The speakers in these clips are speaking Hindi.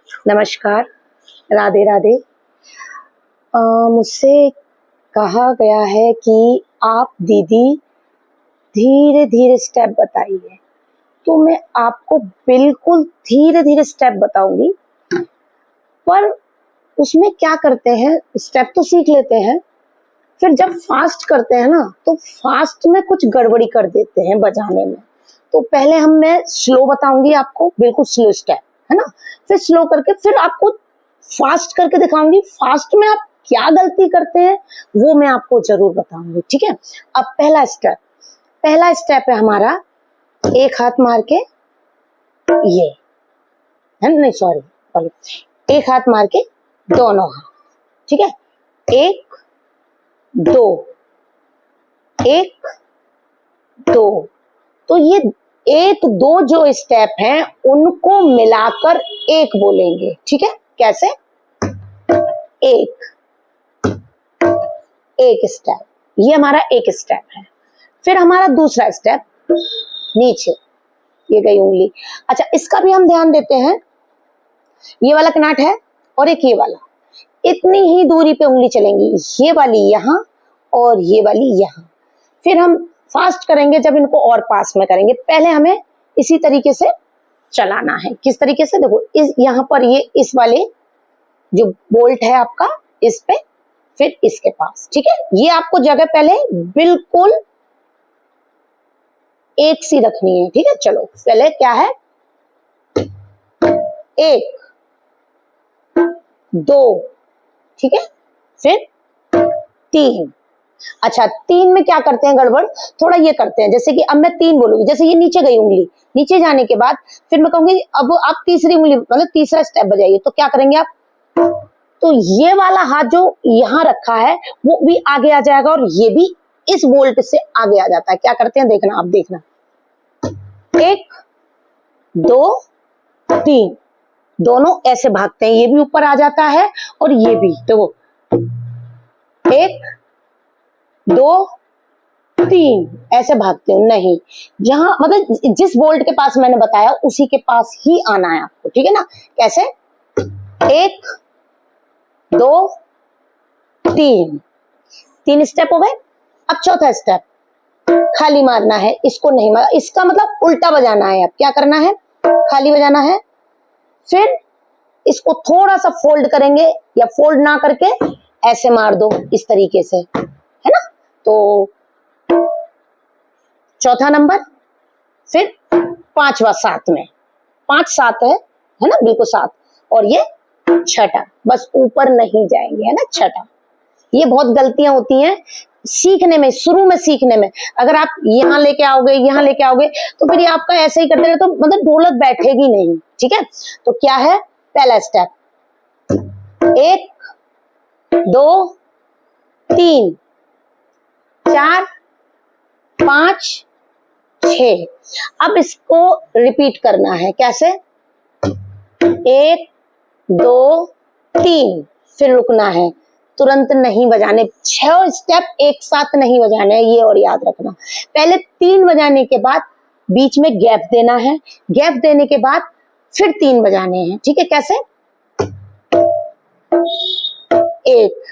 नमस्कार, राधे राधे। मुझसे कहा गया है कि आप दीदी धीरे धीरे स्टेप बताइए, तो मैं आपको बिल्कुल धीरे धीरे स्टेप बताऊंगी। पर उसमें क्या करते हैं, स्टेप तो सीख लेते हैं, फिर जब फास्ट करते हैं ना तो फास्ट में कुछ गड़बड़ी कर देते हैं बजाने में। तो पहले मैं स्लो बताऊंगी आपको, बिल्कुल स्लो स्टेप, है ना। फिर स्लो करके फिर आपको फास्ट करके दिखाऊंगी। फास्ट में आप क्या गलती करते हैं वो मैं आपको जरूर बताऊंगी, ठीक है। अब पहला स्टेप है हमारा, एक हाथ मार के ये, है नहीं, सॉरी, एक हाथ मार के दोनों हाथ, ठीक है। एक दो, एक दो। तो ये एक दो जो स्टेप हैं उनको मिलाकर एक बोलेंगे, ठीक है। कैसे? एक स्टेप, ये हमारा एक स्टेप है। फिर हमारा दूसरा स्टेप, नीचे ये गई उंगली। अच्छा, इसका भी हम ध्यान देते हैं। ये वाला कनाट है और एक ये वाला, इतनी ही दूरी पे उंगली चलेंगी, ये वाली यहाँ और ये वाली यहाँ। फिर हम फास्ट करेंगे जब इनको और पास में करेंगे। पहले हमें इसी तरीके से चलाना है। किस तरीके से? देखो, इस यहाँ पर ये इस वाले जो बोल्ट है आपका, इस पे, फिर इसके पास, ठीक है। ये आपको जगह पहले बिल्कुल एक सी रखनी है, ठीक है। चलो, पहले क्या है, एक दो, ठीक है, फिर तीन। अच्छा, तीन में क्या करते हैं गड़बड़, थोड़ा ये करते हैं, जैसे कि अब मैं तीन बोलूंगी, जैसे ये नीचे गई उंगली, नीचे जाने के बाद फिर मैं कहूंगी अब आप तीसरी उंगली, मतलब तीसरा स्टेप बजाइए। तो क्या करेंगे आप, तो ये वाला हाथ जो यहाँ रखा है वो भी आगे आ जाएगा और ये भी इस बोल्ट से आगे आ जाता है। क्या करते हैं देखना, आप देखना, एक दो तीन, दोनों ऐसे भागते हैं, ये भी ऊपर आ जाता है और ये भी। देखो, एक दो तीन, ऐसे भागते हो नहीं, जहां मतलब जिस बोल्ट के पास मैंने बताया उसी के पास ही आना है आपको, ठीक है ना। कैसे? एक दो तीन, तीन स्टेप हो गए। अब चौथा स्टेप, खाली मारना है, इसको नहीं मारा, इसका मतलब उल्टा बजाना है। अब क्या करना है, खाली बजाना है, फिर इसको थोड़ा सा फोल्ड करेंगे या फोल्ड ना करके ऐसे मार दो, इस तरीके से, है ना। तो चौथा नंबर, फिर पांचवा सात में, पांच सात है ना, बिल्कुल सात, और ये छठा, बस ऊपर नहीं जाएंगे, है ना, छठा। ये बहुत गलतियां होती हैं सीखने में, शुरू में सीखने में। अगर आप यहाँ लेके आओगे तो फिर ये आपका ऐसे ही करते रहे तो मतलब ढोलक बैठेगी नहीं, ठीक है। तो क्या है, पहला स्टेप, एक दो तीन चार पांच छह। अब इसको रिपीट करना है। कैसे? एक दो तीन, फिर रुकना है, तुरंत नहीं बजाने, 6 स्टेप एक साथ नहीं बजाने हैं, ये और याद रखना। पहले 3 बजाने के बाद बीच में गैप देना है, गैप देने के बाद फिर 3 बजाने हैं, ठीक है। कैसे? एक,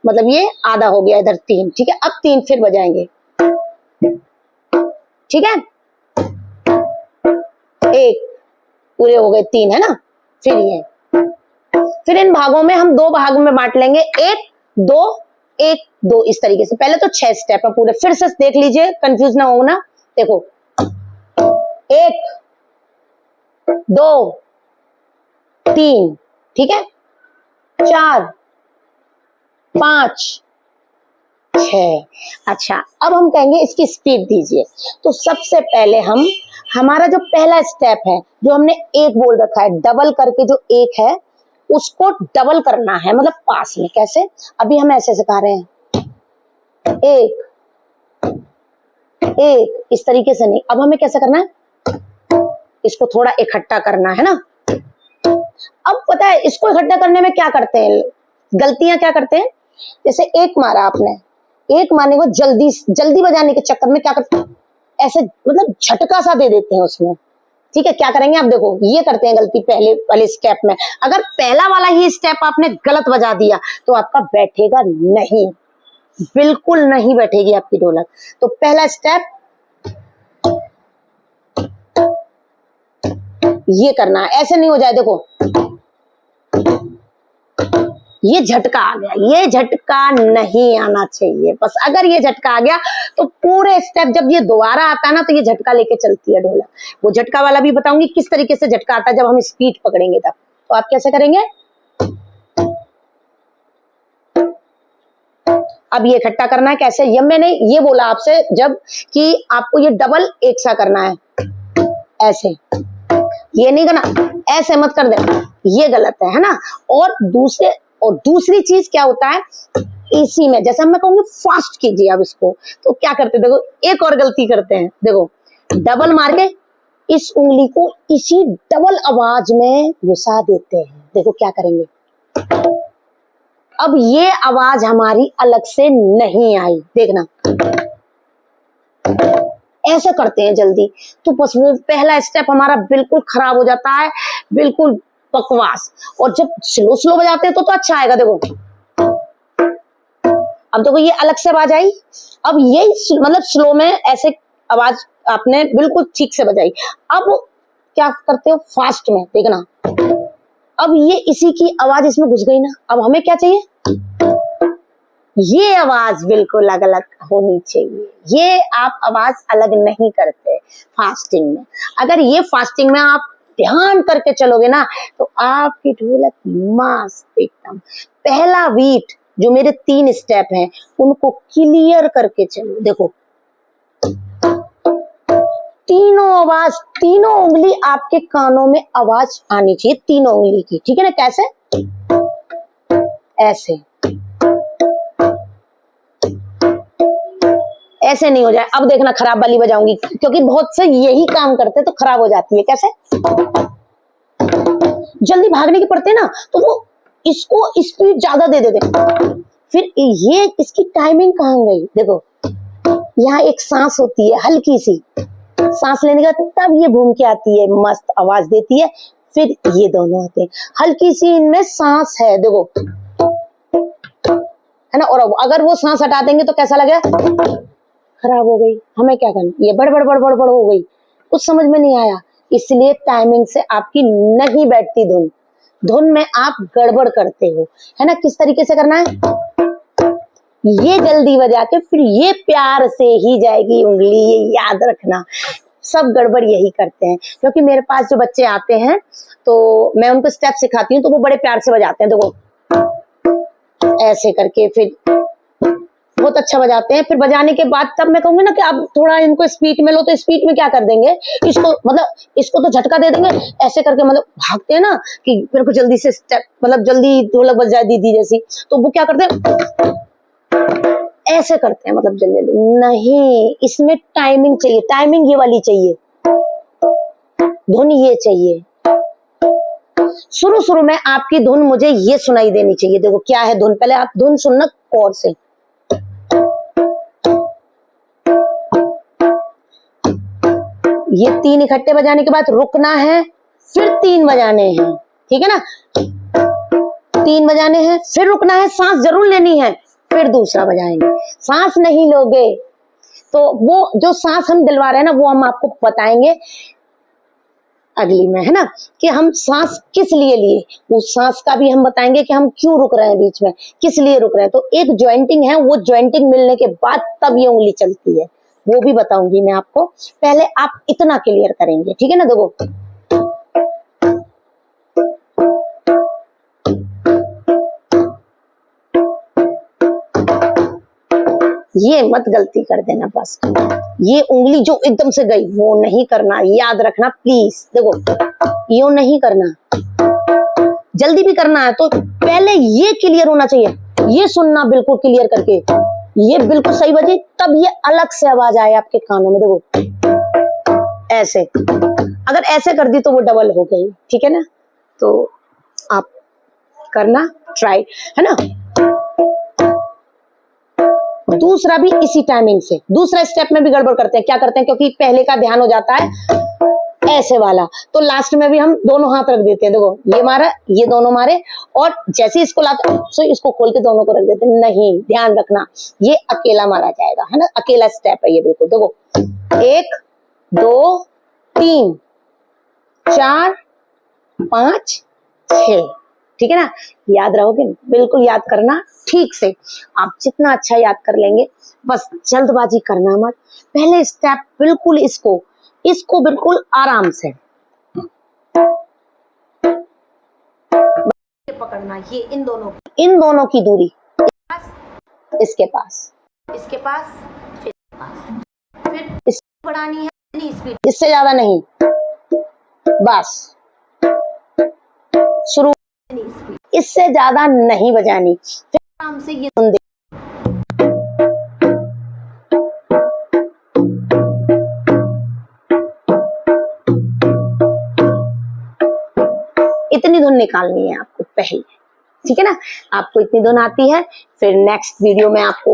मतलब ये आधा हो गया इधर, 3, ठीक है। अब 3 फिर बजाएंगे, ठीक है। एक पूरे हो गए, 3, है ना। फिर ये, फिर इन भागों में हम 2 भाग में बांट लेंगे, एक दो, इस तरीके से। पहले तो 6 स्टेप है पूरे, फिर से देख लीजिए, कंफ्यूज ना हो ना। देखो, एक दो तीन, ठीक है, 4 5 6। अच्छा, अब हम कहेंगे इसकी स्पीड दीजिए। तो सबसे पहले हमारा जो पहला स्टेप है, जो हमने एक बोल रखा है, डबल करके जो एक है उसको डबल करना है, मतलब पास में। कैसे? अभी हम ऐसे सिखा रहे हैं, एक एक, इस तरीके से नहीं। अब हमें कैसे करना है, इसको थोड़ा इकट्ठा करना है ना। अब पता है इसको इकट्ठा करने में क्या करते हैं, गलतियां क्या करते हैं, जैसे एक मारा आपने, एक मारने को जल्दी बजाने के चक्कर में क्या करते हैं, ऐसे मतलब झटका सा दे देते हैं उसमें, ठीक है, क्या करेंगे आप देखो, ये करते हैं गलती पहले वाले स्टेप में। अगर पहला वाला ही स्टेप आपने गलत बजा दिया तो आपका बैठेगा नहीं, बिल्कुल नहीं बैठेगी आपकी ढोलक। तो पहला स्टेप ये करना है, ऐसे नहीं हो जाए। देखो ये झटका आ गया, ये झटका नहीं आना चाहिए बस। अगर ये झटका आ गया तो पूरे स्टेप जब ये दोबारा आता है ना तो ये झटका लेके चलती है ढोलक। वो झटका वाला भी बताऊंगी किस तरीके से झटका आता है जब हम स्पीड पकड़ेंगे तब। तो आप कैसे करेंगे, अब ये इकट्ठा करना है कैसे, ये मैंने ये बोला आपसे जब कि आपको ये डबल एक सा करना है, ऐसे, ये नहीं करना, ऐसे मत कर देना, ये गलत है ना। और दूसरी चीज क्या होता है इसी में, जैसे मैं कहूंगी फास्ट कीजिए अब इसको, तो क्या करते हैं देखो, एक और गलती करते हैं, देखो डबल मार के इस उंगली को इसी डबल आवाज में घुसा देते हैं। देखो क्या करेंगे, अब ये आवाज हमारी अलग से नहीं आई, देखना ऐसे करते हैं जल्दी, तो बस वो पहला स्टेप हमारा बिल्कुल खराब हो जाता है, बिल्कुल बकवास। और जब स्लो स्लो बजाते हैं तो अच्छा आएगा। देखो अब देखो ये अलग से आवाज आई, अब ये मतलब स्लो में ऐसे आवाज आपने बिल्कुल ठीक से बजाई। अब क्या करते हो फास्ट में, देखना अब ये इसी की आवाज इसमें घुस गई ना। अब हमें क्या चाहिए, ये आवाज बिल्कुल अलग अलग होनी चाहिए। ये आप आवाज अलग नहीं करते फास्टिंग में। अगर ये फास्टिंग में आप ध्यान करके चलोगे ना तो आपकी ढोलक मस्त एकदम। पहला बीट जो मेरे 3 स्टेप हैं उनको क्लियर करके चलो। देखो तीनों आवाज, तीनों उंगली आपके कानों में आवाज आनी चाहिए, तीनों उंगली की, ठीक है ना। कैसे, ऐसे, ऐसे नहीं हो जाए। अब देखना खराब वाली बजाऊंगी क्योंकि बहुत से यही काम करते तो खराब हो जाती है। कैसे, जल्दी भागने के पड़ते ना तो वो इसको स्पीड ज्यादा दे देते, फिर ये इसकी टाइमिंग कहाँ गई। देखो यहाँ एक सांस होती है, हल्की सी सांस लेने का, तब ये घूम के आती है, मस्त आवाज देती है। फिर ये दोनों आते हैं, हल्की सी इनमें सांस है, देखो है ना। और अगर वो सांस हटा देंगे तो कैसा लगेगा, खराब हो गई। हमें क्या करना, ये बड़बड़ बड़बड़ बड़ हो गई, कुछ समझ में नहीं आया। इसलिए टाइमिंग से आपकी नहीं बैठती धुन, धुन में आप गड़बड़ करते हो, है ना। किस तरीके से करना है, ये जल्दी बजा के फिर ये प्यार से ही जाएगी उंगली, ये याद रखना। सब गड़बड़ यही करते हैं, क्योंकि मेरे पास जो बच्चे आते हैं तो मैं उनको स्टेप सिखाती हूँ तो वो बड़े प्यार से बजाते हैं। देखो ऐसे करके फिर बहुत अच्छा बजाते हैं। फिर बजाने के बाद तब मैं कहूंगी ना कि अब थोड़ा इनको स्पीड में लो, तो स्पीड में क्या कर देंगे, इसको मतलब इसको तो झटका दे देंगे, ऐसे करके मतलब भागते हैं ना कि मेरे को जल्दी से स्टेप, मतलब जल्दी ढोलक बज जाए दीदी जैसी, तो वो क्या करते हैं ऐसे करते हैं, मतलब जल्दी जल्दी नहीं। इसमें टाइमिंग चाहिए, टाइमिंग ये वाली चाहिए, धुन ये चाहिए। शुरू में आपकी धुन मुझे ये सुनाई देनी चाहिए। देखो क्या है धुन, पहले आप धुन सुनना कॉर्ड से, ये 3 इकट्ठे बजाने के बाद रुकना है, फिर 3 बजाने हैं, ठीक है ना। 3 बजाने हैं, फिर रुकना है, सांस जरूर लेनी है, फिर दूसरा बजाएंगे। सांस नहीं लोगे तो वो जो सांस हम दिलवा रहे हैं ना वो हम आपको बताएंगे अगली में, है ना, कि हम सांस किस लिए लिए, उस सांस का भी हम बताएंगे कि हम क्यों रुक रहे हैं बीच में, किस लिए रुक रहे हैं। तो एक ज्वाइंटिंग है, वो ज्वाइंटिंग मिलने के बाद तब ये उंगली चलती है, वो भी बताऊंगी मैं आपको। पहले आप इतना क्लियर करेंगे, ठीक है ना। देखो ये मत गलती कर देना, बस ये उंगली जो एकदम से गई वो नहीं करना, याद रखना प्लीज। देखो यो नहीं करना, जल्दी भी करना है तो पहले ये क्लियर होना चाहिए, ये सुनना बिल्कुल क्लियर करके, ये बिल्कुल सही बजे, तब ये अलग से आवाज आए आपके कानों में। देखो ऐसे, अगर ऐसे कर दी तो वो डबल हो गई, ठीक है ना। तो आप करना ट्राई, है ना। दूसरा भी इसी टाइमिंग से, दूसरा स्टेप में भी गड़बड़ करते हैं, क्या करते हैं, क्योंकि पहले का ध्यान हो जाता है ऐसे वाला। तो लास्ट में भी हम दोनों हाथ रख देते हैं, देखो ये मारा, ये दोनों मारे, और जैसे इसको लाते सो इसको खोल के दोनों को रख देते हैं। नहीं, ध्यान रखना ये अकेला मारा जाएगा, है ना, अकेला स्टेप है ये, बिल्कुल। देखो 1 2 3 4 5 6, ठीक है ना, याद रहोगे, बिल्कुल याद करना ठीक से। आप जितना अच्छा याद कर लेंगे, बस जल्दबाजी करना मत, पहले स्टेप बिल्कुल इसको बिल्कुल आराम से पकड़ना, ये इन दोनों की दूरी, इसके पास, फिर इसको बढ़ानी है स्पीड, इससे ज्यादा नहीं, बस शुरू, इससे ज्यादा नहीं बजानी, फिर आराम से ये सुन दे। इतनी धुन निकालनी है आपको पहले, ठीक है ना, आपको इतनी धुन आती है। फिर नेक्स्ट वीडियो में आपको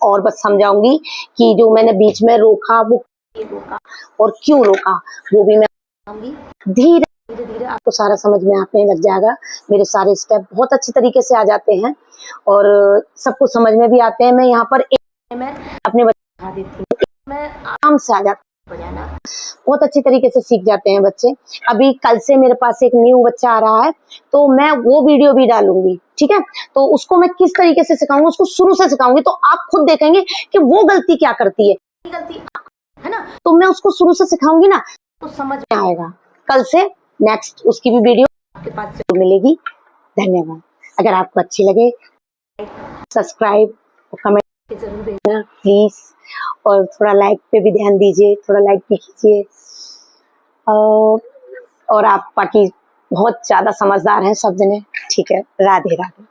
और बस समझाऊंगी कि जो मैंने बीच में रोका वो रोका और क्यों रोका, वो भी मैं बताऊंगी। धीरे धीरे आपको सारा समझ में आने लग जाएगा। मेरे सारे स्टेप बहुत अच्छी तरीके से आ जाते हैं और सबको समझ में भी आते हैं। मैं यहाँ पर मैं अपने बच्चे दिखा देती हूँ, मैं आराम से आ जाता हूँ बजाना, बहुत अच्छी तरीके से सीख जाते हैं बच्चे। अभी कल से मेरे पास एक न्यू बच्चा आ रहा है, तो मैं वो वीडियो भी डालूंगी, ठीक है। तो उसको मैं किस तरीके से सिखाऊंगी, उसको शुरू से सिखाऊंगी, तो आप खुद देखेंगे कि वो गलती क्या करती है ना, तो मैं उसको शुरू से सिखाऊंगी ना, तो समझ में आएगा। कल से नेक्स्ट उसकी भी वीडियो आपके पास जरूर मिलेगी। धन्यवाद। अगर आपको अच्छी लगे सब्सक्राइब और कमेंट जरूर देना प्लीज, और थोड़ा लाइक पे भी ध्यान दीजिए, थोड़ा लाइक भी कीजिए। और आप बाकी बहुत ज्यादा समझदार हैं सब जने, ठीक है। राधे राधे।